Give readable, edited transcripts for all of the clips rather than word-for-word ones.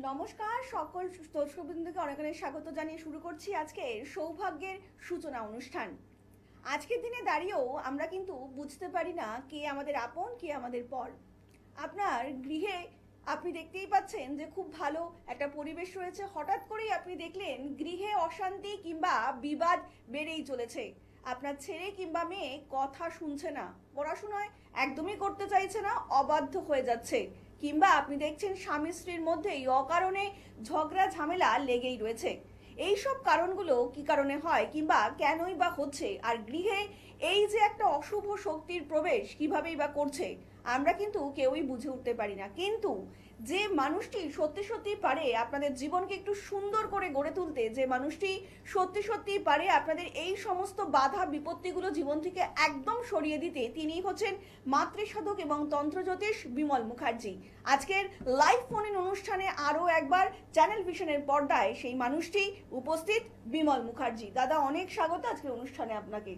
নমস্কার সকল দর্শকবৃন্দকে অনেক অনেক স্বাগত জানিয়ে শুরু করছি আজকে সৌভাগ্যের সূচনা অনুষ্ঠান। আজকের দিনে দাঁড়িয়েও আমরা কিন্তু বুঝতে পারি না কে আমাদের আপন কে আমাদের পর। আপনার গৃহে আপনি দেখতেই পাচ্ছেন যে খুব ভালো একটা পরিবেশ রয়েছে, হঠাৎ করেই আপনি দেখলেন গৃহে অশান্তি কিংবা বিবাদ বেড়েই চলেছে। আপনার ছেলে কিংবা মেয়ে কথা শুনছে না, পড়াশোনায় একদমই করতে চাইছে না, অবাধ্য হয়ে যাচ্ছে, কিংবা আপনি দেখছেন স্বামী স্ত্রীর মধ্যেই অকারণে ঝগড়া ঝামেলা লেগেই রয়েছে। এই সব কারণগুলো কি কারণে হয় কিংবা কেনই বা হচ্ছে, আর গৃহে এই যে একটা অশুভ শক্তির প্রবেশ কিভাবেই বা করছে, আমরা কিন্তু কেউই বুঝে উঠতে পারি না। কিন্তু যে মানুষটি সত্যি সত্যি পারে আপনাদের জীবনকে একটু সুন্দর করে গড়ে তুলতে, যে মানুষটি সত্যি সত্যি পারে আপনাদের এই সমস্ত বাধা বিপত্তিগুলো জীবন থেকে একদম সরিয়ে দিতে, তিনিই হচ্ছেন মাতৃসাধক এবং তন্ত্রজ্যোতিষ বিমল মুখার্জি। আজকের লাইভ ফোন ইন অনুষ্ঠানে আরও একবার চ্যানেল ভিশনের পর্দায় সেই মানুষটি উপস্থিত, বিমল মুখার্জি। দাদা, অনেক স্বাগত আজকের অনুষ্ঠানে আপনাকে।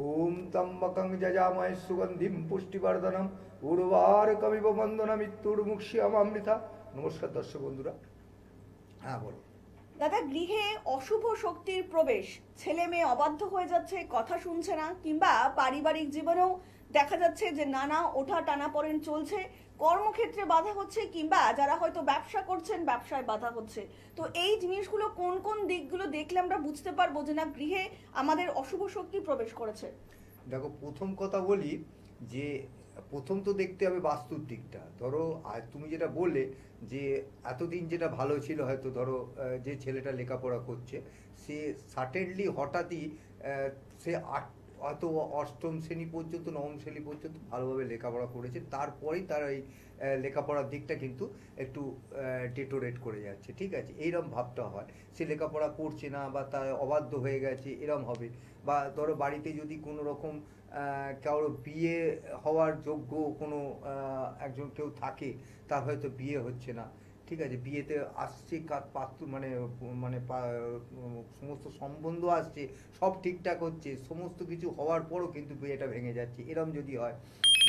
ওম ত্র্যম্বকং যজামহে সুগন্ধিম পুষ্টিবর্ধনম উর্বারকমিব বন্দনা মৃত্যুর্মুক্ষীয়মামৃতা। নমস্কার দর্শক বন্ধুরা। হ্যাঁ, বলো দাদা, গৃহে অশুভ শক্তির প্রবেশ, ছেলে মেয়ে অবাধ্য হয়ে যাচ্ছে, কথা শুনছে না, কিংবা পারিবারিক জীবনেও দেখা যাচ্ছে যে নানা ওঠা টানাপোড়েন চলছে, কর্মক্ষেত্রে বাধা হচ্ছে, কিংবা যারা হয়তো ব্যবসা করছেন ব্যবসায় বাধা হচ্ছে। তো এই জিনিসগুলো কোন কোন দিকগুলো দেখলে আমরা বুঝতে পারবো যে না, গৃহে আমাদের অশুভ শক্তি প্রবেশ করেছে? দেখো, প্রথম কথা বলি যে প্রথম তো দেখতে হবে বাস্তুর দিকটা। ধরো আজ তুমি যেটা বললে যে এতদিন যেটা ভালো ছিল, হয়তো ধরো যে ছেলেটা লেখাপড়া করছে সে সার্টেনলি হঠাৎই সে হয়তো অষ্টম শ্রেণী পর্যন্ত নবম শ্রেণী পর্যন্ত ভালোভাবে লেখাপড়া করেছে, তারপরেই তার এই লেখাপড়ার দিকটা কিন্তু একটু ডেটোরেট করে যাচ্ছে। ঠিক আছে, এইরকম ভাবটা হয়, সে লেখাপড়া করছে না বা তার অবাধ্য হয়ে গেছে, এরম হবে। বা ধরো বাড়িতে যদি কোনো রকম কারো বিয়ে হওয়ার যোগ্য কোনো একজন কেউ থাকে, তার হয়তো বিয়ে হচ্ছে না। ঠিক আছে, বিয়েতে আসছে পাত্র মানে মানে সমস্ত সম্বন্ধ আসছে, সব ঠিকঠাক হচ্ছে, সমস্ত কিছু হওয়ার পরও কিন্তু বিয়েটা ভেঙে যাচ্ছে, এরম যদি হয়।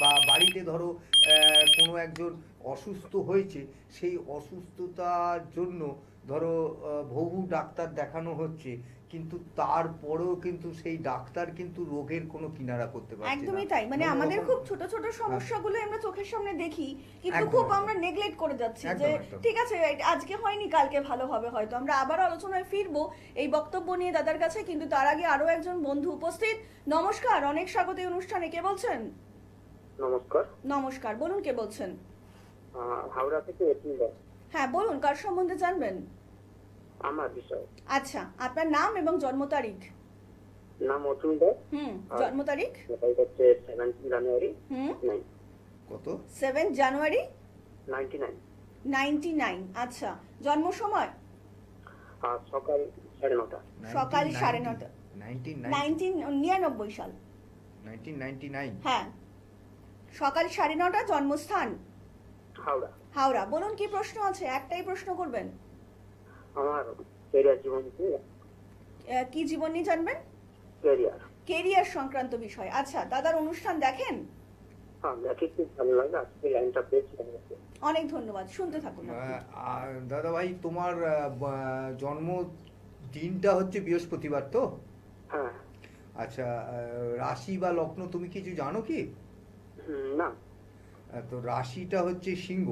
বা বাড়িতে ধরো কোনো একজন অসুস্থ হয়েছে, সেই অসুস্থতার জন্য ধরো বহু ডাক্তার দেখানো হচ্ছে, কিন্তু তারপরেও কিন্তু সেই ডাক্তার কিন্তু রোগের কোনো কিনারা করতে পারছে না। একদমই তাই, মানে আমাদের খুব ছোট ছোট সমস্যাগুলো আমরা চোখের সামনে দেখি, কিন্তু খুব আমরা নেগলেক্ট করে যাচ্ছি যে ঠিক আছে আজকে হয়নি কালকে ভালো হবে, হয়তো আমরা আবার আলোচনায় ফিরবো এই বক্তব্য নিয়ে দাদার কাছে। কিন্তু তার আগে আরো একজন বন্ধু উপস্থিত। নমস্কার, অনেক স্বাগত এই অনুষ্ঠানে। কে বলছেন? নমস্কার। নমস্কার, বলুন কে বলছেন? হাওড়া থেকে এটিন দাস। হ্যাঁ বলুন, কার সম্বন্ধে জানবেন? আমার বিষয়। আচ্ছা, আপনার নাম এবং জন্ম তারিখ? নাম অতুল দাস। জন্ম তারিখ? তারিখ হচ্ছে 7 জানুয়ারি 9। কত? 7 জানুয়ারি 99। 99। আচ্ছা, জন্ম সময়? সকাল 9:30। সকাল 9:30। 1999 সাল। 1999। হ্যাঁ, সকাল 9:30। জন্মস্থান? হাওড়া। হাওড়া। বলুন কি প্রশ্ন আছে? একটাই প্রশ্ন করবেন? আমার ক্যারিয়ার জীবন নিয়ে। কি জীবন নিয়ে জানবেন? ক্যারিয়ার। কেরিয়ার সংক্রান্ত বিষয়। আচ্ছা, দাদার অনুষ্ঠান দেখেন? হ্যাঁ, দেখি, খুব ভালো লাগে। আজকে লাইনটা পেয়েছি। অনেক ধন্যবাদ, শুনতে থাকুন। দাদা ভাই, তোমার জন্ম দিনটা হচ্ছে বৃহস্পতিবার তো? হ্যাঁ। আচ্ছা, রাশি বা লগ্ন তুমি কিছু জানো কি? না। তো রাশিটা হচ্ছে সিংহ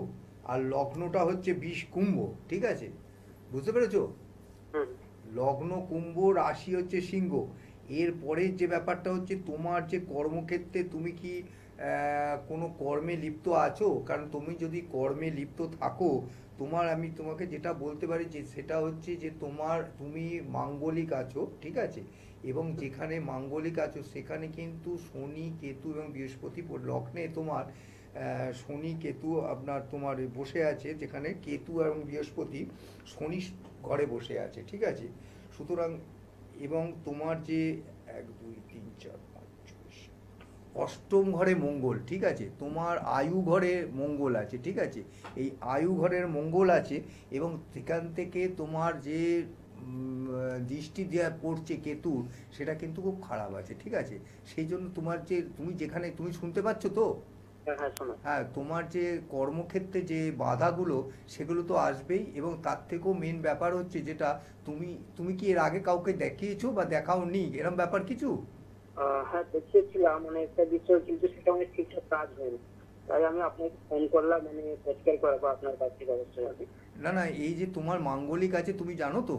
আর লগ্নটা হচ্ছে কুম্ভ। ঠিক আছে, বুঝতে পেরেছো? লগ্ন কুম্ভ, রাশি হচ্ছে সিংহ। এরপরে যে ব্যাপারটা হচ্ছে তোমার যে কর্মক্ষেত্রে তুমি কি কোনো কর্মে লিপ্ত আছো? কারণ তুমি যদি কর্মে লিপ্ত থাকো, আমি তোমাকে যেটা বলতে পারি যে সেটা হচ্ছে যে তুমি মাঙ্গলিক আছো। ঠিক আছে, এবং যেখানে মাঙ্গলিক আছো সেখানে কিন্তু শনি, কেতু এবং বৃহস্পতি লগ্নে তোমার শনি কেতু তোমার বসে আছে, যেখানে কেতু এবং বৃহস্পতি শনি ঘরে বসে আছে। ঠিক আছে, সুতরাং এবং তোমার যে 1 2 3 4 5 6 অষ্টম ঘরে মঙ্গল। ঠিক আছে, তোমার আয়ু ঘরে মঙ্গল আছে। ঠিক আছে, এই আয়ু ঘরের মঙ্গল আছে এবং সেখান থেকে তোমার যে দৃষ্টি দেওয়া পড়ছে কেতু, সেটা কিন্তু খুব খারাপ আছে। ঠিক আছে, সেই জন্য তোমার যে তুমি যেখানে তুমি শুনতে পাচ্ছ তো? হ্যাঁ হ্যাঁ শোনো। হ্যাঁ, তোমার যে কর্মক্ষেত্রে যে বাধাগুলো সেগুলো তো আসবেই, এবং তার থেকেও মেন ব্যাপার হচ্ছে যেটা, তুমি তুমি কি এর আগে কাউকে দেখিয়েছো বা দেখাওনি এরকম ব্যাপার কিছু? হ্যাঁ দেখিয়েছিলাম অনেকটা বিষয়, কিন্তু সেটা অনেক ঠিকঠাক কাজ হয়নি। তাই আমি আপনাকে ফোন করলাম, মানে পরিষ্কার করাবো আপনার কাছ থেকে অবশ্যই আমি। না না, এই যে তোমার মাঙ্গলিক আছে তুমি জানো তো?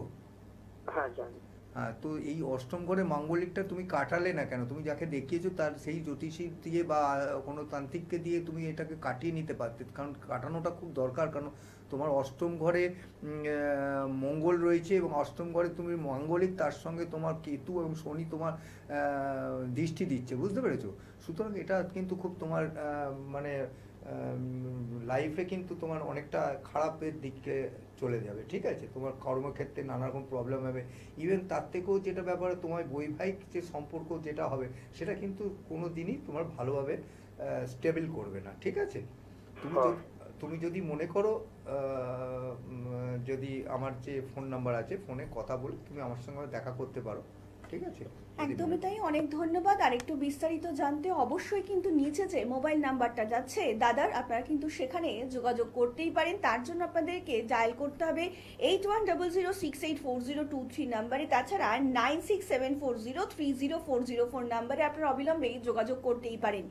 হ্যাঁ জানি। হ্যাঁ, তো এই অষ্টম ঘরে মাঙ্গলিকটা তুমি কাটালে না কেন? তুমি যাকে দেখিয়েছো তার সেই জ্যোতিষী দিয়ে বা কোনো তান্ত্রিককে দিয়ে তুমি এটাকে কাটিয়ে নিতে পারতে, কারণ কাটানোটা খুব দরকার। কারণ তোমার অষ্টম ঘরে মঙ্গল রয়েছে, এবং অষ্টম ঘরে তুমি মাঙ্গলিক, তার সঙ্গে তোমার কেতু এবং শনি তোমার দৃষ্টি দিচ্ছে, বুঝতে পেরেছো? সুতরাং এটা কিন্তু খুব তোমার মানে লাইফে কিন্তু তোমার অনেকটা খারাপের দিকে চলে যাবে, ঠিক আছে? তোমার কর্মক্ষেত্রে নানা রকম প্রবলেম হবে। ইভেন তার থেকেও যেটা ব্যাপারে তোমার বৈবাহিক যে সম্পর্ক যেটা হবে, সেটা কিন্তু কোনো দিনই তোমার ভালোভাবে স্টেবল করবে না, ঠিক আছে? তুমি হ্যাঁ। যদি তুমি যদি মনে করো, যদি আমার যে ফোন নাম্বার আছে, ফোনে কথা বলে তুমি আমার সঙ্গে দেখা করতে পারো, ঠিক আছে? যদি একদমই মনে- তাই, অনেক ধন্যবাদ। আর একটু বিস্তারিত জানতে অবশ্যই কিন্তু নিচে যে মোবাইল নাম্বারটা যাচ্ছে দাদার, আপনারা কিন্তু সেখানে যোগাযোগ করতেই পারেন। তার জন্য আপনাদেরকে ডায়াল করতে হবে 8100684023 নাম্বারে, তাছাড়া 9674030404 নাম্বারে আপনারা অবিলম্বে যোগাযোগ করতেই পারেন।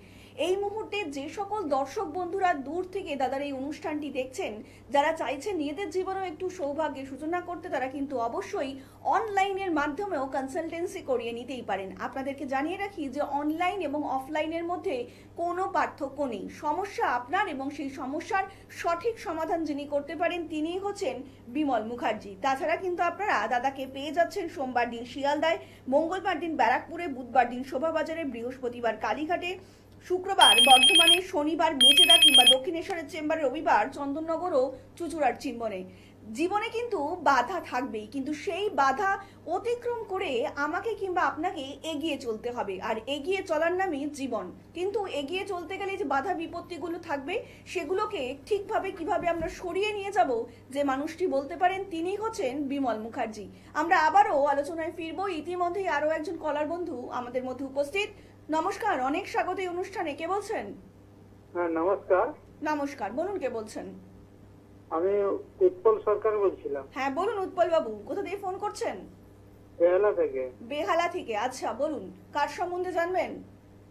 এই মুহূর্তে যে সকল দর্শক বন্ধুরা দূর থেকে দাদার এই অনুষ্ঠানটি দেখছেন, যারা চাইছেন নিজেদের জীবনেও একটু সৌভাগ্যের সূচনা করতে, তারা কিন্তু অবশ্যই অনলাইনের মাধ্যমেও কনসালটেন্সি করিয়ে নিতেই পারেন। আপনাদেরকে জানিয়ে রাখি যে অনলাইন এবং অফলাইনের মধ্যে কোনো পার্থক্য নেই। সমস্যা আপনার, এবং সেই সমস্যার সঠিক সমাধান যিনি করতে পারেন তিনিই হচ্ছেন বিমল মুখার্জি। তাছাড়া কিন্তু আপনারা দাদাকে পেয়ে যাচ্ছেন সোমবার দিন শিয়ালদায়, মঙ্গলবার দিন ব্যারাকপুরে, বুধবার দিন শোভাবাজারে, বৃহস্পতিবার কালীঘাটে, শুক্রবার বর্ধমানে, শনিবার মেচেদা কিংবা দক্ষিণেশ্বরের চেম্বারে, রবিবার চন্দননগর ও চুচুড়ার চিম্বনে। জীবনে কিন্তু বাধা থাকবেই, কিন্তু সেই বাধা অতিক্রম করে আমাকে কিংবা আপনাকে এগিয়ে চলতে হবে। আর এগিয়ে চলার নামই জীবন। কিন্তু এগিয়ে চলতে গেলে যে বাধা বিপত্তিগুলো থাকবে, সেগুলোকে ঠিকভাবে কিভাবে আমরা সরিয়ে নিয়ে যাব, যে মানুষটি বলতে পারেন তিনিই হচ্ছেন বিমল মুখার্জি। আমরা আবারও আলোচনায় ফিরবো। ইতিমধ্যেই আরো একজন কলার বন্ধু আমাদের মধ্যে উপস্থিত। নমস্কার, অনেক স্বাগত এই অনুষ্ঠানে। কে বলছেন? হ্যাঁ নমস্কার, নমস্কার, বলুন কে বলছেন? আমি উৎপল সরকার বলছিলাম, হ্যাঁ বলুন উৎপল বাবু, কোথা থেকে ফোন করছেন? বেহালা থেকে। বেহালা থেকে, আচ্ছা বলুন কার সম্বন্ধে জানবেন?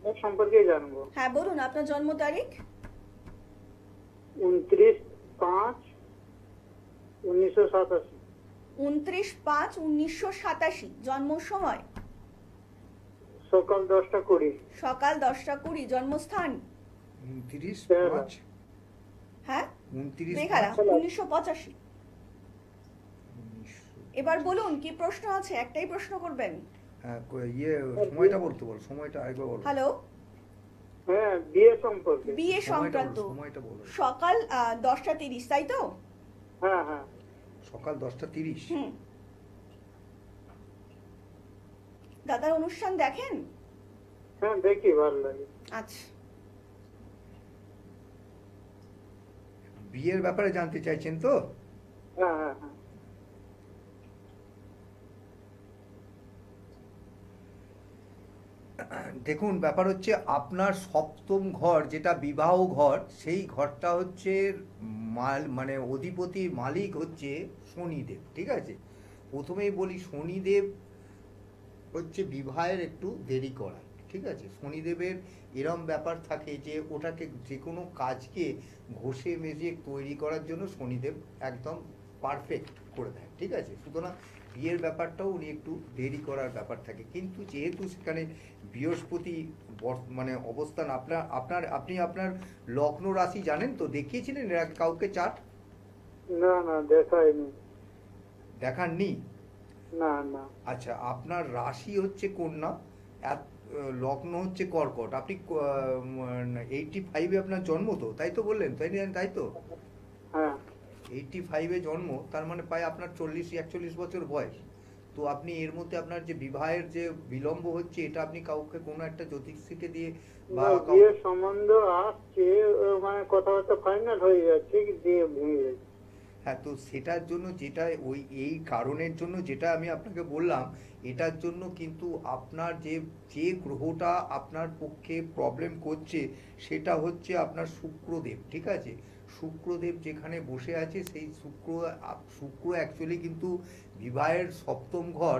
এর সম্পর্কেই জানবো। হ্যাঁ বলুন আপনার জন্ম তারিখ। 29/5/1987। 29/5/1987। জন্ম সময়? সকাল 10টা 20। সকাল 10টা 20। জন্মস্থান? 29/5, হ্যাঁ 29/5, বেহালা, 1985। 1900। এবার বলুন কি প্রশ্ন আছে? একটাই প্রশ্ন করবেন? হ্যাঁ, সময়টা বলতে বলো, সময়টা আরেকবার বলো। হ্যালো, হ্যাঁ বিয়ে সম্পর্কে। বিয়ে সময়টা সংক্রান্ত। বলো, সময়টা বলো। সকাল 10টা 30, তাই তো? হ্যাঁ হ্যাঁ। সকাল 10টা 30। হুম। দাদার অনুষ্ঠান দেখেন? হ্যাঁ দেখি, ভালো লাগে। আচ্ছা, বিয়ের ব্যাপারে জানতে চাইছেন তো? হ্যাঁ হ্যাঁ হ্যাঁ। দেখুন, ব্যাপার হচ্ছে আপনার সপ্তম ঘর যেটা বিবাহ ঘর, সেই ঘরটা হচ্ছে মানে অধিপতি মালিক হচ্ছে শনিদেব, ঠিক আছে? প্রথমেই বলি, শনিদেব হচ্ছে বিবাহের একটু দেরি করায়, ঠিক আছে? শনিদেবের এরম ব্যাপার থাকে যে ওটাকে যে কোনো কাজকে ঘষে মেজে তৈরি করার জন্য শনিদেব একদম পারফেক্ট করে দেয়, ঠিক আছে? সুতরাং বিয়ের ব্যাপারটাও উনি একটু দেরি করার ব্যাপার থাকে, কিন্তু যেহেতু সেখানে বৃহস্পতি মানে অবস্থান, আপনি আপনার লগ্ন রাশি জানেন তো? দেখিয়েছিলেন এর আগে কাউকে চার্ট? না না দেখাইনি। দেখাননি? না না। আচ্ছা, আপনার রাশি হচ্ছে কন্যা, লগ্ন হচ্ছে কর্কট। আপনি 85-এ আপনার জন্ম তো, তাই তো বললেন? তাই তো? হ্যাঁ 85-এ জন্ম, তার মানে প্রায় আপনার 40-41 বছর বয়স। তো আপনি এর মধ্যে আপনার যে বিবাহের যে বিলম্ব হচ্ছে, এটা আপনি কাউকে কোনো একটা জ্যোতিষীকে দিয়ে বা না, বিয়ের সম্বন্ধ আসছে, মানে কথাবার্তা ফাইনাল হয়ে যাচ্ছে, দিয়ে ভেঙে যাচ্ছে। হ্যাঁ, তো সেটার জন্য যেটা এই কারণের জন্য যেটা আমি আপনাকে বললাম, এটার জন্য কিন্তু আপনার যে যে গ্রহটা আপনার পক্ষে প্রবলেম করছে সেটা হচ্ছে আপনার শুক্রদেব, ঠিক আছে? শুক্রদেব যেখানে বসে আছে সেই শুক্র অ্যাকচুয়ালি কিন্তু বিবাহের সপ্তম ঘর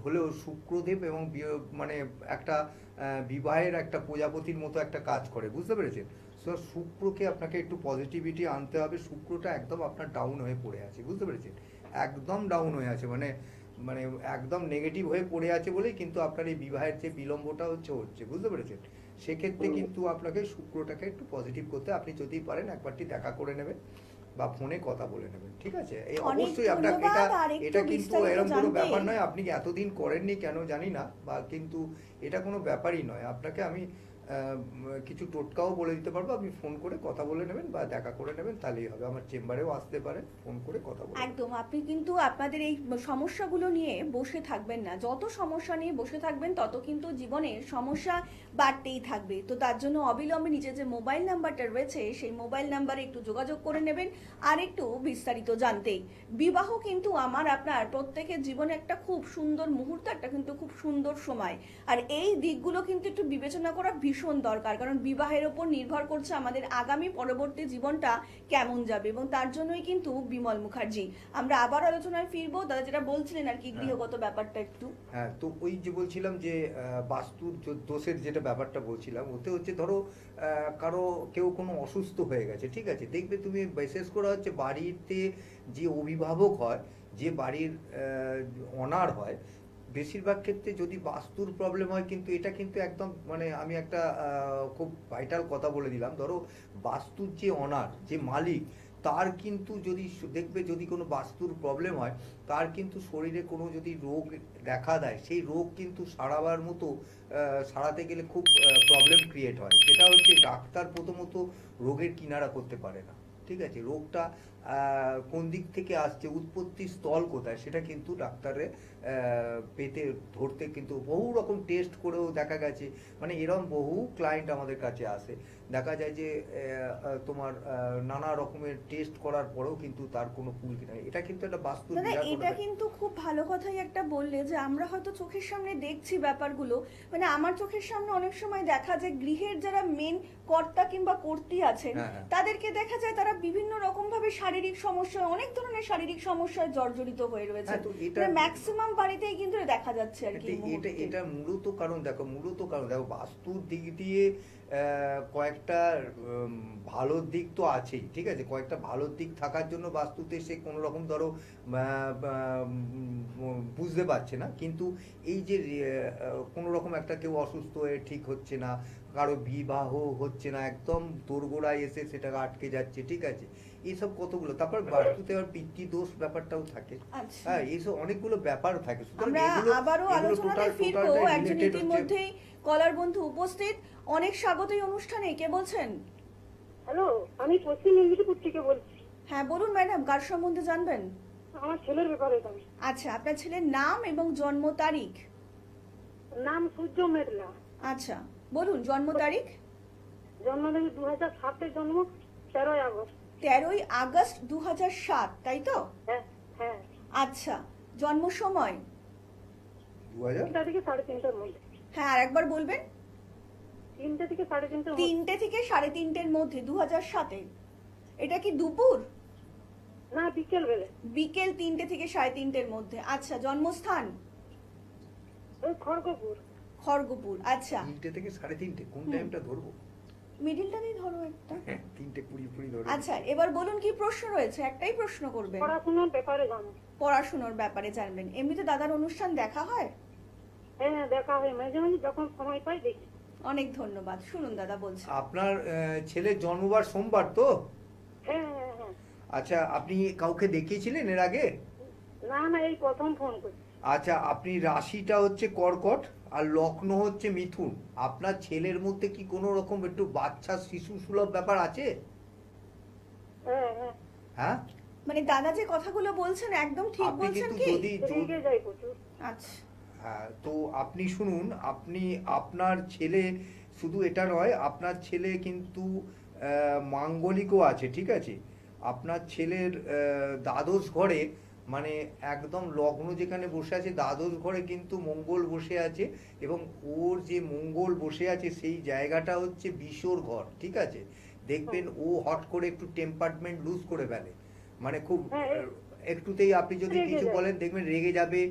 হলেও শুক্রদেব এবং মানে একটা বিবাহের একটা প্রজাপতির মতো একটা কাজ করে, বুঝতে পেরেছেন? সো শুক্রকে আপনাকে একটু পজিটিভিটি আনতে হবে। শুক্রটা একদম আপনার ডাউন হয়ে পড়ে আছে, বুঝতে পেরেছেন? একদম ডাউন হয়ে আছে, মানে মানে একদম নেগেটিভ হয়ে পড়ে আছে বলেই কিন্তু আপনার এই বিবাহের যে বিলম্বটা হচ্ছে, বুঝতে পেরেছেন? সেক্ষেত্রে কিন্তু আপনাকে শুক্রটাকে একটু পজিটিভ করতে, আপনি যদি পারেন একবারটি দেখা করে নেবেন বা ফোনে কথা বলে নেবেন, ঠিক আছে? এই অনেক অবশ্যই আপনাকে ধন্যবাদ। আর একটু এটা কিন্তু বিস্তারিত এরকম কোনো জানতে ব্যাপার নয়, আপনি এতদিন করেননি কেন জানি না, বা কিন্তু এটা কোনো ব্যাপারই নয়। আপনাকে আমি কিছু টোটকাও বলে দিতে পারবো, আপনি ফোন করে কথা বলে নেবেন বা দেখা করে নেবেন, তাহলেই হবে। আমার চেম্বারেও আসতে পারেন, ফোন করে কথা বলে নেবেন। একদম, আপনি কিন্তু আপনাদের এই সমস্যাগুলো নিয়ে বসে থাকবেন না। যত সমস্যা নিয়ে বসে থাকবেন তত কিন্তু জীবনের সমস্যা বাড়তেই থাকবে। তো তার জন্য অবিলম্বে নিজের যে মোবাইল নাম্বারটা রয়েছে সেই মোবাইল নাম্বারে একটু যোগাযোগ করে নেবেন। আর একটু বিস্তারিত জানতেই, বিবাহ কিন্তু আমার আপনার প্রত্যেকের জীবনে একটা খুব সুন্দর মুহূর্ত, একটা কিন্তু খুব সুন্দর সময়। আর এই দিকগুলো কিন্তু একটু বিবেচনা করা ভীষণ দরকার, কারণ বিবাহের ওপর নির্ভর করছে আমাদের আগামী পরবর্তী জীবনটা কেমন যাবে। এবং তার জন্যই কিন্তু বিমল মুখার্জি। আমরা আবার আলোচনায় ফিরবো। দাদা যেটা বলছিলেন আর কি, গৃহগত ব্যাপারটা একটু। হ্যাঁ, তো ওই যে বলছিলাম যে বাস্তুর দোষের যেটা ব্যাপারটা বলছিলাম, ওতে হচ্ছে ধরো কারো কেউ কোনো অসুস্থ হয়ে গেছে, ঠিক আছে? দেখবে তুমি বিশেষ করে হচ্ছে বাড়িতে যে অভিভাবক হয়, যে বাড়ির অনার হয়, বেশিরভাগ ক্ষেত্রে যদি বাস্তুর প্রবলেম হয়, কিন্তু এটা কিন্তু একদম মানে আমি একটা খুব ভাইটাল কথা বলে দিলাম। ধরো বাস্তুর যে অনার, যে মালিক, তার কিন্তু যদি দেখবে যদি কোনো বাস্তুর প্রবলেম হয়, তার কিন্তু শরীরে কোনো যদি রোগ দেখা দেয়, সেই রোগ কিন্তু সারাবার মতো সারাতে গেলে খুব প্রবলেম ক্রিয়েট হয়। সেটা হচ্ছে ডাক্তার প্রথমত রোগের কিনারা করতে পারে না, ঠিক আছে? রোগটা কোন দিক থেকে আসছে, উৎপত্তি স্থল কোথায়, সেটা কিন্তু ডাক্তারে পেতে ধরতে কিন্তু বহু রকম টেস্ট করেও দেখা গেছে। মানে এরকম বহু ক্লায়েন্ট আমাদের কাছে আসে, দেখা যায় যে তোমার নানা রকমের টেস্ট করার পরেও কিন্তু তার কোনো কুল কিনা। এটা কিন্তু একটা বাস্তব দাদা বিরাট এটা বড় কিন্তু খুব ভালো কথাই একটা বললে, যে আমরা হয়তো চোখের সামনে দেখছি ব্যাপারগুলো, মানে আমার চোখের সামনে অনেক সময় দেখা যায় গৃহের যারা মেন কর্তা কিংবা কর্ত্রী আছেন, হ্যাঁ, হ্যাঁ। তাদেরকে দেখা যায় তারা বিভিন্ন রকম ভাবে শারীরিক সমস্যায়, অনেক ধরনের শারীরিক সমস্যায় জর্জরিত হয়ে রয়েছে। হ্যাঁ, তো এটা ম্যাক্সিমাম বাড়িতেই কিন্তু দেখা যাচ্ছে আর কি এই এটা মুহূর্তে। এটা মূলত কারণ দেখো, বাস্তুর দিক দিয়ে কয়েকটা ভালো দিক তো আছেই, ঠিক আছে? কয়েকটা ভালো দিক থাকার জন্য বাস্তুতে সে কোনো রকম ধরো বুঝতে পারছে না, কিন্তু এই যে কোনো রকম একটা কেউ অসুস্থ হয়ে ঠিক হচ্ছে না, কারো বিবাহ হচ্ছে না, একদম দোরগোড়ায় এসে সেটা আটকে যাচ্ছে, ঠিক আছে? এইসব কতগুলো, তারপর বাস্তুতে আবার পিতৃদোষ ব্যাপারটাও থাকে। আচ্ছা, হ্যাঁ, এইসব অনেকগুলো ব্যাপার থাকে। সুতরাং আমরা আবারও এগুলো আলোচনাতে টোটাল ফিরবো। একজন রিলেটেড হচ্ছে। ইতিমধ্যেই কলার বন্ধু উপস্থিত। অনেক স্বাগত এই অনুষ্ঠানে। কে বলছেন? হ্যালো, আমি পশ্চিম মেদিনীপুর থেকে বলছি। হ্যাঁ বলুন ম্যাডাম, কার সম্বন্ধে জানবেন? আমার ছেলের ব্যাপারে জানি। আচ্ছা, আপনার ছেলের নাম এবং জন্ম তারিখ। নাম সূর্য মেঘলা, আচ্ছা বলুন, জন্ম তারিখ। জন্ম 2007 জন্ম, 13ই আগস্ট। 13ই আগস্ট 2007, তাই তো? হ্যাঁ হ্যাঁ, আচ্ছা, জন্ম সময়? 2000 3টা থেকে 3:30টার মধ্যে। হ্যাঁ আর একবার বলবেন। 3টে থেকে 3:30টার মধ্যে। 3টে থেকে 3:30টার মধ্যে 2007-এ। এটা কি দুপুর? না, বিকেল বেলা। বিকেল 3টে থেকে 3:30টার মধ্যে। আচ্ছা, জন্মস্থান? ওই খড়গপুর। খড়গপুর। আচ্ছা, 3টে থেকে 3:30, কোন টাইমটা ধরবো? মিডিলটাতেই ধরো একটা। 3:20 ধরে। আচ্ছা, এবার বলুন কি প্রশ্ন রয়েছে? একটাই প্রশ্ন করবেন। পড়াশোনার ব্যাপারে জানো? পড়াশোনার ব্যাপারে জানবেন। এমনিতে দাদার অনুষ্ঠান দেখা হয়? হ্যাঁ, দেখা হয় মাঝে মাঝে, যখন সময় পাই দেখি। অনেক ধন্যবাদ। শুনুন দাদা বলছে। আপনার ছেলের জন্মবার সোমবার তো? হ্যাঁ হ্যাঁ হ্যাঁ। আচ্ছা, আপনি কাউকে দেখিয়েছিলেন এর আগে? না না, এই প্রথম ফোন করছি। আচ্ছা, আপনি রাশিটা হচ্ছে কর্কট আর লগ্ন হচ্ছে মিথুন। আপনার ছেলের মধ্যে কি কোনো রকম একটু বাচ্চা শিশু সুলভ ব্যাপার আছে? হ্যাঁ হ্যাঁ, হ্যাঁ, মানে দাদা যে কথাগুলো বলছেন একদম ঠিক আপনি বলছেন কিন্তু কি? রেগে যাই প্রচুর। আচ্ছা, হ্যাঁ, তো আপনি শুনুন, আপনার ছেলে শুধু এটা নয়, আপনার ছেলে কিন্তু মাঙ্গলিকও আছে, ঠিক আছে? আপনার ছেলের দ্বাদশ ঘরে, মানে একদম লগ্ন যেখানে বসে আছে দ্বাদশ ঘরে কিন্তু মঙ্গল বসে আছে, এবং ওর যে মঙ্গল বসে আছে সেই জায়গাটা হচ্ছে বিষর ঘর, ঠিক আছে? দেখবেন ও হট করে একটু টেম্পারমেন্ট লুজ করে ফেলে, মানে খুব একটুতেই আপনি যদি রেগে কিছু যায়। বলেন দেখবেন রেগে যাবে,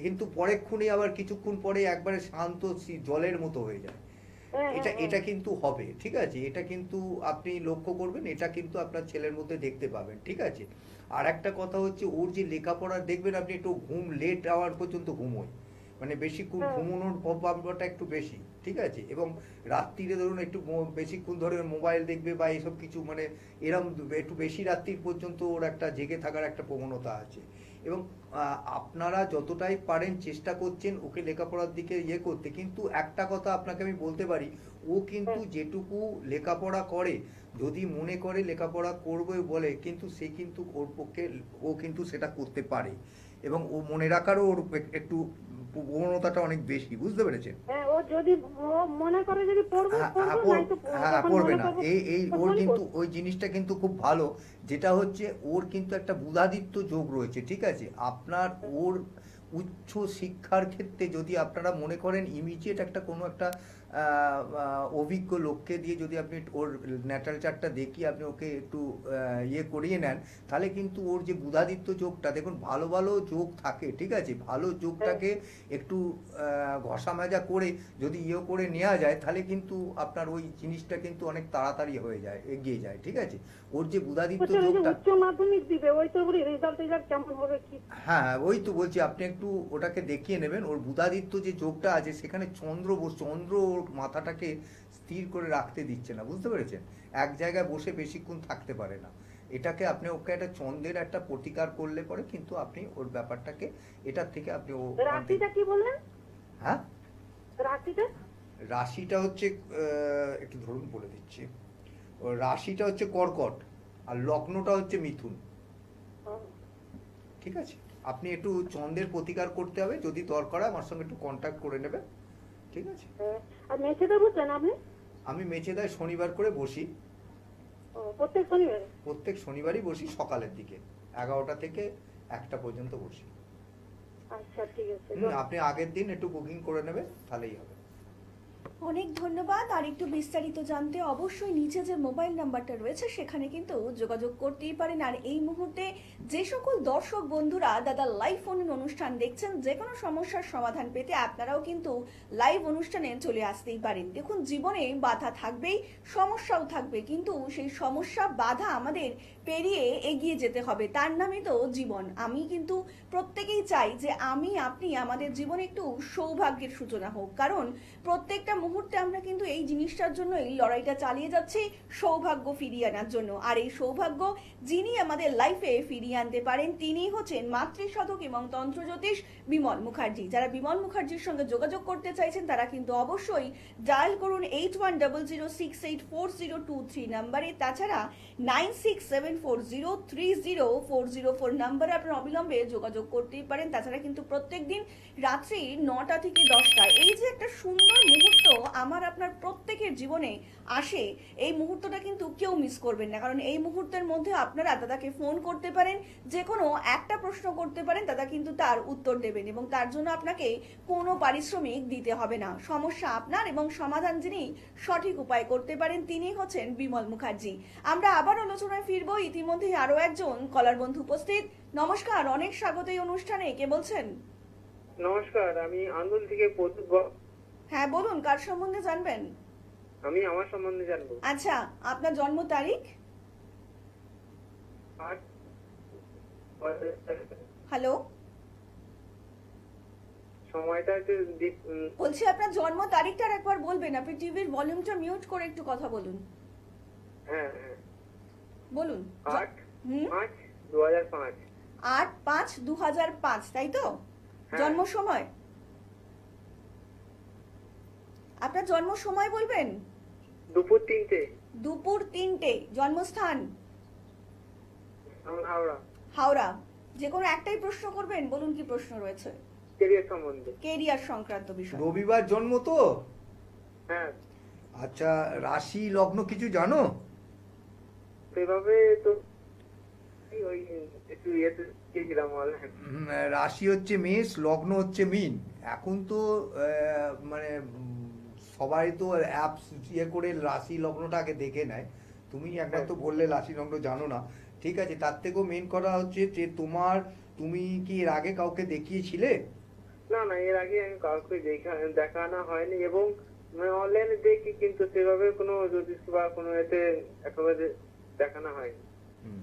কিন্তু পরেক্ষণে আবার কিছুক্ষণ পরে একবারে শান্ত জলের মতো হয়ে যায়। এটা এটা কিন্তু হবে, ঠিক আছে? এটা কিন্তু আপনি লক্ষ্য করবেন, এটা কিন্তু আপনার ছেলের মধ্যে দেখতে পাবেন, ঠিক আছে? আর একটা কথা হচ্ছে ওর যে লেখাপড়া দেখবেন আপনি একটু ঘুম লেট আওয়ার পর্যন্ত ঘুমোয়, মানে বেশিক্ষণ ঘুমানোর প্রভাবটা একটু বেশি, ঠিক আছে? এবং রাত্রিরে ধরুন একটু বেশিক্ষণ ধরে মোবাইল দেখবে বা এইসব কিছু, মানে এরম একটু বেশি রাত্রির পর্যন্ত ওর একটা জেগে থাকার একটা প্রবণতা আছে। এবং আপনারা যতটাই পারেন চেষ্টা করছেন ওকে লেখাপড়ার দিকে ইয়ে করতে, কিন্তু একটা কথা আপনাকে আমি বলতে পারি, ও কিন্তু যেটুকু লেখাপড়া করে, যদি মনে করে লেখাপড়া করবে বলে, কিন্তু সে কিন্তু ওর পক্ষে ও কিন্তু সেটা করতে পারে, এবং ও মনে রাখারও ওর একটু প্রবণতাটা অনেক বেশি, বুঝতে পেরেছেন? ও যদি ও মনে করে যদি পড়বো হ্যাঁ, পড়বো, পড়- নয়তো হ্যাঁ, যখন পড়বে মনে না। করবো এই ওর তখনই কিন্তু পড়বো। ওই জিনিসটা কিন্তু খুব ভালো, যেটা হচ্ছে ওর কিন্তু একটা বুধাদিত্য যোগ রয়েছে, ঠিক আছে? আপনার ওর উচ্চ শিক্ষার ক্ষেত্রে যদি আপনারা মনে করেন ইমিডিয়েট একটা কোনো একটা অভিজ্ঞ লোককে দিয়ে যদি আপনি ওর ন্যাটাল চার্টটা দেখিয়ে আপনি ওকে একটু ইয়ে করিয়ে নেন, তাহলে কিন্তু ওর যে বুধাদিত্য যোগটা, দেখুন ভালো ভালো যোগ থাকে, ঠিক আছে? ভালো যোগটাকে একটু ঘষা মাজা করে যদি ইয়ে করে নেওয়া যায়, তাহলে কিন্তু আপনার ওই জিনিসটা কিন্তু অনেক তাড়াতাড়ি হয়ে যায়, এগিয়ে যায়, ঠিক আছে? ওর যে বুধাদিত্য ওই যে যোগটা, উচ্চ মাধ্যমিক দিবে, ওই তো বলি রেজাল্ট কেমন হবে কি। হ্যাঁ ওই তো বলছি, আপনি একটু ওটাকে দেখিয়ে নেবেন। ওর বুধাদিত্য যে যোগটা আছে সেখানে চন্দ্র ওর মাথাটাকে স্থির করে রাখতে দিচ্ছে না, বুঝতে পেরেছেন? এক জায়গায় বসে বেশিক্ষণ থাকতে পারে না। এটাকে আপনি ওকে একটা চন্দ্রের একটা প্রতিকার করলে পরে কিন্তু আপনি ওর ব্যাপারটাকে এটার থেকে আপনি রাশিটা কি বললেন? হ্যাঁ, রাশিটা রাশিটা হচ্ছে একটু ধরুন বলে দিচ্ছি। ওর রাশিটা হচ্ছে কর্কট, আর লগ্নটা হচ্ছে মিথুন, ঠিক আছে? আপনি একটু চন্দ্রের প্রতিকার করতে হবে, যদি দরকার হয় আমার সঙ্গে একটু কন্ট্যাক্ট করে নেবেন, ঠিক আছে? আর মেছেদা বুঝলেন আপনি? আমি মেচেদায় শনিবার করে বসি, প্রত্যেক শনিবারে? প্রত্যেক শনিবারই বসি সকালের দিকে 11টা থেকে 1টা পর্যন্ত বসি। আচ্ছা ঠিক আছে। আপনি আগের দিন একটু বুকিং করে নেবেন, তাহলেই হবে। অনেক ধন্যবাদ। আর একটু বিস্তারিত জানতে অবশ্যই নিচে যে মোবাইল নাম্বারটা রয়েছে সেখানে কিন্তু যোগাযোগ করতেই পারেন। আর এই মুহূর্তে যে সকল দর্শক বন্ধুরা দাদা লাইভ ফোন অনুষ্ঠান দেখছেন, যে কোনো সমস্যার সমাধান পেতে আপনারাও কিন্তু লাইভ অনুষ্ঠানে চলে আসতেই পারেন। দেখুন, জীবনে বাধা থাকবেই, সমস্যাও থাকবে, কিন্তু সেই সমস্যা বাধা আমাদের পেরিয়ে এগিয়ে যেতে হবে, তার নামই তো জীবন। আমি কিন্তু প্রত্যেকেই চাই যে আমি আপনি আমাদের জীবনে একটু সৌভাগ্যের সূচনা হোক, কারণ প্রত্যেকটা মুহূর্তে আমরা কিন্তু এই জিনিসটার জন্য এই লড়াইটা চালিয়ে যাচ্ছি, সৌভাগ্য ফিরিয়ে আনার জন্য। আর এই সৌভাগ্য যিনি আমাদের লাইফে ফিরিয়ে আনতে পারেন তিনি হচ্ছেন মাতৃসাধক এবং তন্ত্রজ্যোতিষ বিমল মুখার্জি। যারা বিমল মুখার্জির সঙ্গে যোগাযোগ করতে চাইছেন তারা কিন্তু অবশ্যই ডায়াল করুন 8100684023 নাম্বারে। তাছাড়া 9674030404 নাম্বারে আপনারা অবিলম্বে যোগাযোগ করতেই পারেন। তাছাড়া কিন্তু প্রত্যেকদিন রাত্রি 9টা থেকে 10টা এই যে একটা সুন্দর মুহূর্ত আমার আপনার প্রত্যেকের জীবনে আসে, এই মুহূর্তটা কিন্তু কেউ মিস করবেন না, কারণ এই মুহূর্তের মধ্যে আপনারা দাদাকে ফোন করতে পারেন, যে কোনো একটা প্রশ্ন করতে পারেন, দাদা কিন্তু তার উত্তর দেবেন এবং তার জন্য আপনাকে কোনো পারিশ্রমিক দিতে হবে না। সমস্যা আপনার এবং সমাধান যিনি সঠিক উপায় করতে পারেন তিনি হচ্ছেন বিমল মুখার্জি। আমরা আবার আলোচনায় ফিরবো, ইতিমধ্যে আরো একজন কলার বন্ধু উপস্থিত। নমস্কার, অনেক স্বাগত এই অনুষ্ঠানে। কে বলছেন? নমস্কার, আমি আন্দোল থেকে প্রদ্যুৎ হ্যাঁ বলুন, কার সম্বন্ধে জানবেন? আমি আমার সম্বন্ধে জানবো। আচ্ছা, আপনার জন্ম তারিখ? আর হ্যালো, সময়টা একটু বলছি আপনার জন্ম তারিখটা আর একবার বলবেন? আপনি টিভির ভলিউমটা মিউট করে একটু কথা বলুন। হ্যাঁ হ্যাঁ, বলুন। 8/5/2005। 8/5/2005, তাই তো? হ্যাঁ। জন্ম সময়? আপনার জন্ম সময় বলবেন? দুপুর 3টে। দুপুর 3টে। জন্মস্থান? হাওড়া। হাওড়া। যে কোনো একটাই প্রশ্ন করবেন, বলুন কি প্রশ্ন রয়েছে? কেরিয়ার সম্বন্ধে। কেরিয়ার সংক্রান্ত বিষয়। রবিবার জন্ম তো? হ্যাঁ। আচ্ছা, রাশি লগ্ন কিছু জানো? সেভাবে তো রাশি ওই একটু ইয়েতে গেছিলাম অনলাইন। রাশি হচ্ছে মেষ, লগ্ন হচ্ছে মীন। এখন তো মানে সবাই তো অ্যাপস ইয়ে করে রাশি লগ্নটা আগে দেখে নেয়। তুমি একবার তো বললে রাশি লগ্ন জানো না, ঠিক আছে। তার থেকেও মেন করা হচ্ছে যে তুমি কি এর আগে কাউকে দেখিয়েছিলে? না না, এর আগে আমি কাউকে দেখানো হয়নি, এবং অনলাইনে দেখি কিন্তু সেভাবে কোনো জ্যোতিষ বা কোনো এতে একেবারে দেখানো হয়নি। হুম।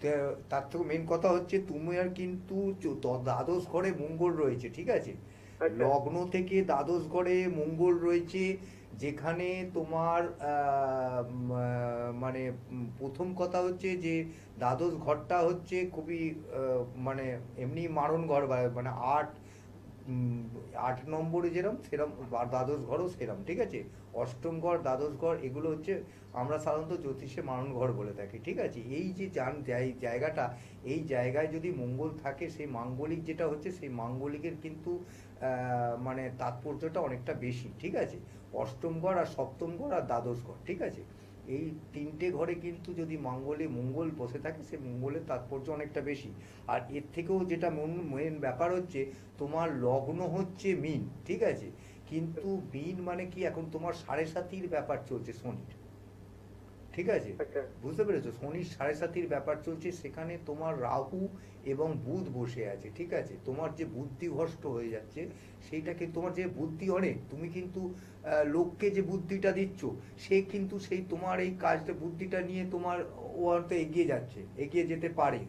তো তার থেকে মেন কথা হচ্ছে তুমি আর কিন্তু দ্বাদশ ঘরে মঙ্গল রয়েছে, ঠিক আছে। আচ্ছা। লগ্ন থেকে দ্বাদশ ঘরে মঙ্গল রয়েছে, যেখানে তোমার মানে প্রথম কথা হচ্ছে যে দ্বাদশ ঘরটা হচ্ছে খুবই মানে এমনি মারণ ঘর, মানে 8 নম্বরে যেরম সেরম, আর দ্বাদশ ঘরও সেরম, ঠিক আছে। অষ্টম ঘর, দ্বাদশ ঘর, এগুলো হচ্ছে আমরা সাধারণত জ্যোতিষে মারণ ঘর বলে থাকি, ঠিক আছে। এই যে জায়গাটা, এই জায়গায় যদি মঙ্গল থাকে, সেই মাঙ্গলিক যেটা হচ্ছে, সেই মাঙ্গলিকের কিন্তু মানে তাৎপর্যটা অনেকটা বেশি, ঠিক আছে। অষ্টম ঘর আর সপ্তম ঘর আর দ্বাদশ ঘর, ঠিক আছে। এই তিনটে ঘরে কিন্তু যদি মঙ্গল বসে থাকে, সে মঙ্গলের তাৎপর্য অনেকটা বেশি। আর এর থেকেও যেটা মেন ব্যাপার হচ্ছে, তোমার লগ্ন হচ্ছে মীন, ঠিক আছে। কিন্তু মীন মানে কি, এখন তোমার 7.5 ব্যাপার চলছে শনির, ঠিক আছে। আচ্ছা। বুঝতে পেরেছো, শনির 7.5 ব্যাপার চলছে, সেখানে তোমার রাহু এবং বুধ বসে আছে, ঠিক আছে। তোমার যে বুদ্ধি ভ্রষ্ট হয়ে যাচ্ছে, সেইটাকে তোমার যে বুদ্ধি অনেক, তুমি কিন্তু লোককে যে বুদ্ধিটা দিচ্ছ, সে কিন্তু সেই তোমার এই কাজটা বুদ্ধিটা নিয়ে তোমার ও হয়তো এগিয়ে যেতে পারে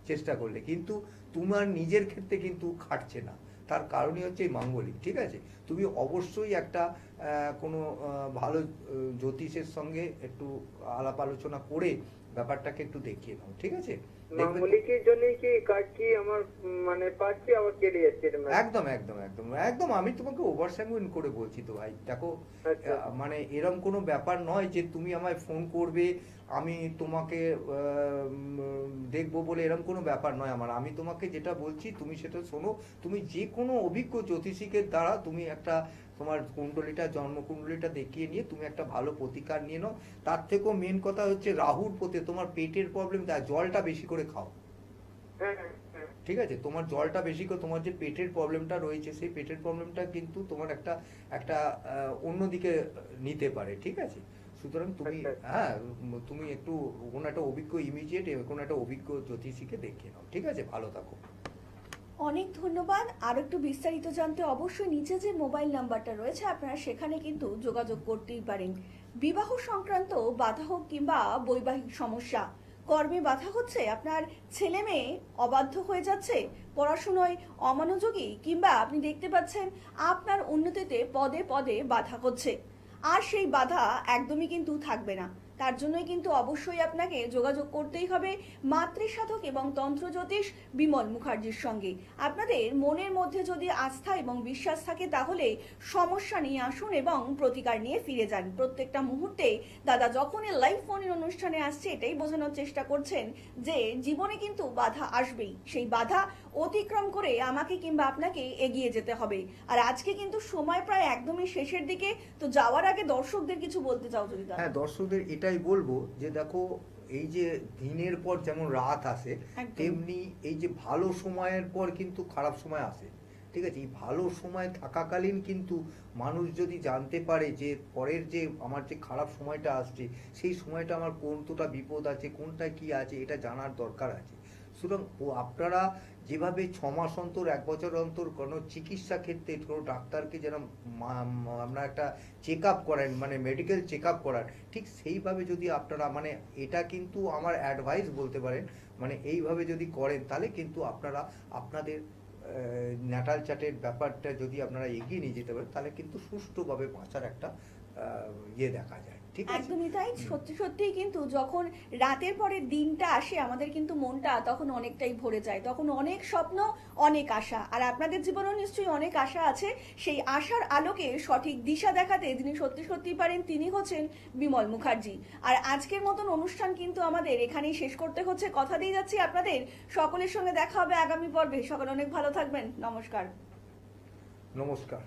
চেষ্টা করলে, কিন্তু তোমার নিজের ক্ষেত্রে কিন্তু খাটছে না। তার কারণই হচ্ছে এই মাঙ্গলিক, ঠিক আছে। তুমি অবশ্যই একটা কোনো ভালো জ্যোতিষের সঙ্গে একটু আলাপ আলোচনা করে ব্যাপারটাকে একটু দেখিয়ে নাও, ঠিক আছে। মাঙ্গলিকের জন্য কি কাজ কি আমার মানে পাচ্ছি, আবার কেটে যাচ্ছে এরকম? একদম একদম একদম একদম, আমি তোমাকে ওভার স্যাঙ্গুইন করে বলছি তো ভাই, দেখো। আচ্ছা। মানে এরম কোনো ব্যাপার নয় যে তুমি আমায় ফোন করবে, আমি তোমাকে দেখবো বলে, এরম কোনো ব্যাপার নয় আমার। আমি তোমাকে যেটা বলছি তুমি সেটা শোনো। তুমি যে কোনো অভিজ্ঞ জ্যোতিষীকের দ্বারা তুমি একটা তোমার জন্মকুণ্ডলিটা দেখিয়ে নিয়ে তুমি একটা ভালো প্রতিকার নিয়ে নাও। তার থেকেও মেন কথা হচ্ছে রাহুর প্রতি তোমার পেটের প্রবলেম, জলটা বেশি করে খাও, হ্যাঁ হ্যাঁ হ্যাঁ। ঠিক আছে। তোমার জলটা বেশি করে, তোমার যে পেটের প্রবলেমটা রয়েছে, সেই পেটের প্রবলেমটা কিন্তু তোমার একটা অন্যদিকে নিতে পারে, ঠিক আছে। সুতরাং তুমি হ্যাঁ, তুমি একটু কোনো একটা অভিজ্ঞ কোনো একটা অভিজ্ঞ জ্যোতিষীকে দেখিয়ে নাও, ঠিক আছে। ভালো থাকো। অনেক ধন্যবাদ। আর একটু বিস্তারিত জানতে অবশ্যই নিচে যে মোবাইল নাম্বারটা রয়েছে আপনারা সেখানে কিন্তু যোগাযোগ করতেই পারেন। বিবাহ সংক্রান্ত বাধা হোক কিংবা বৈবাহিক সমস্যা, কর্মে বাধা হচ্ছে, আপনার ছেলে মেয়ে অবাধ্য হয়ে যাচ্ছে, পড়াশোনায় অমনোযোগী, কিংবা আপনি দেখতে পাচ্ছেন আপনার উন্নতিতে পদে পদে বাধা হচ্ছে, আর সেই বাধা একদমই কিন্তু থাকবে না। তার জন্যই কিন্তু অবশ্যই আপনাকে যোগাযোগ করতেই হবে মাতৃসাধক এবং তন্ত্র জ্যোতিষ বিমল মুখার্জির সঙ্গে। আপনাদের মনের মধ্যে যদি আস্থা এবং বিশ্বাস থাকে, তাহলে সমস্যা নিয়ে আসুন এবং প্রতিকার নিয়ে ফিরে যান। প্রত্যেকটা মুহূর্তে দাদা যখনই লাইভ ফোনের অনুষ্ঠানে আসছে, এটাই বোঝানোর চেষ্টা করছেন যে জীবনে কিন্তু বাধা আসবেই, সেই বাধা অতিক্রম করে আমাকে কিংবা আপনাকে এগিয়ে যেতে হবে। আর আজকে কিন্তু সময় প্রায় একদমই শেষের দিকে, তো যাওয়ার আগে দর্শকদের কিছু বলতে চাও যদি? হ্যাঁ, দর্শকদের এটাই বলবো যে দেখো, এই যে দিনের পর যেমন রাত আসে, তেমনি এই যে ভালো সময়ের পর কিন্তু খারাপ সময় আসে, ঠিক আছে। এই ভালো সময় থাকাকালীন কিন্তু মানুষ যদি জানতে পারে যে পরের যে আমার যে খারাপ সময়টা আসছে, সেই সময়টা আমার কোনটা বিপদ আছে, কোনটা কি আছে, এটা জানার দরকার আছে। সুতরাং আপনারা যেভাবে 6 মাস অন্তর, 1 বছর অন্তর কোনো চিকিৎসা ক্ষেত্রে কোনো ডাক্তারকে যেরকম আমরা একটা চেক আপ করেন, মানে মেডিকেল চেক আপ করার, ঠিক সেইভাবে যদি আপনারা, মানে এটা কিন্তু আমার অ্যাডভাইস বলতে পারেন, মানে এইভাবে যদি করেন, তাহলে কিন্তু আপনারা আপনাদের ন্যাটাল চার্টের ব্যাপারটা যদি আপনারা এগিয়ে নিয়ে যেতে পারেন, তাহলে কিন্তু সুষ্ঠুভাবে বাঁচার একটা দেখা যায়, ঠিক আছে। একদমই তাই। সত্যি সত্যিই কিন্তু যখন রাতের পরে দিনটা আসে, আমাদের কিন্তু মনটা তখন অনেকটাই ভরে যায়, তখন অনেক স্বপ্ন, অনেক আশা। আর আপনাদের জীবনেও নিশ্চয়ই অনেক আশা আছে। সেই আশার আলোকে সঠিক দিশা দেখাতে যিনি সত্যি সত্যি পারেন, তিনি হচ্ছেন বিমল মুখার্জি। আর আজকের মতন অনুষ্ঠান কিন্তু আমাদের এখানেই শেষ করতে হচ্ছে। কথা দিয়ে যাচ্ছি আপনাদের সকলের সঙ্গে দেখা হবে আগামী পর্বে। সকলে অনেক ভালো থাকবেন। নমস্কার। নমস্কার।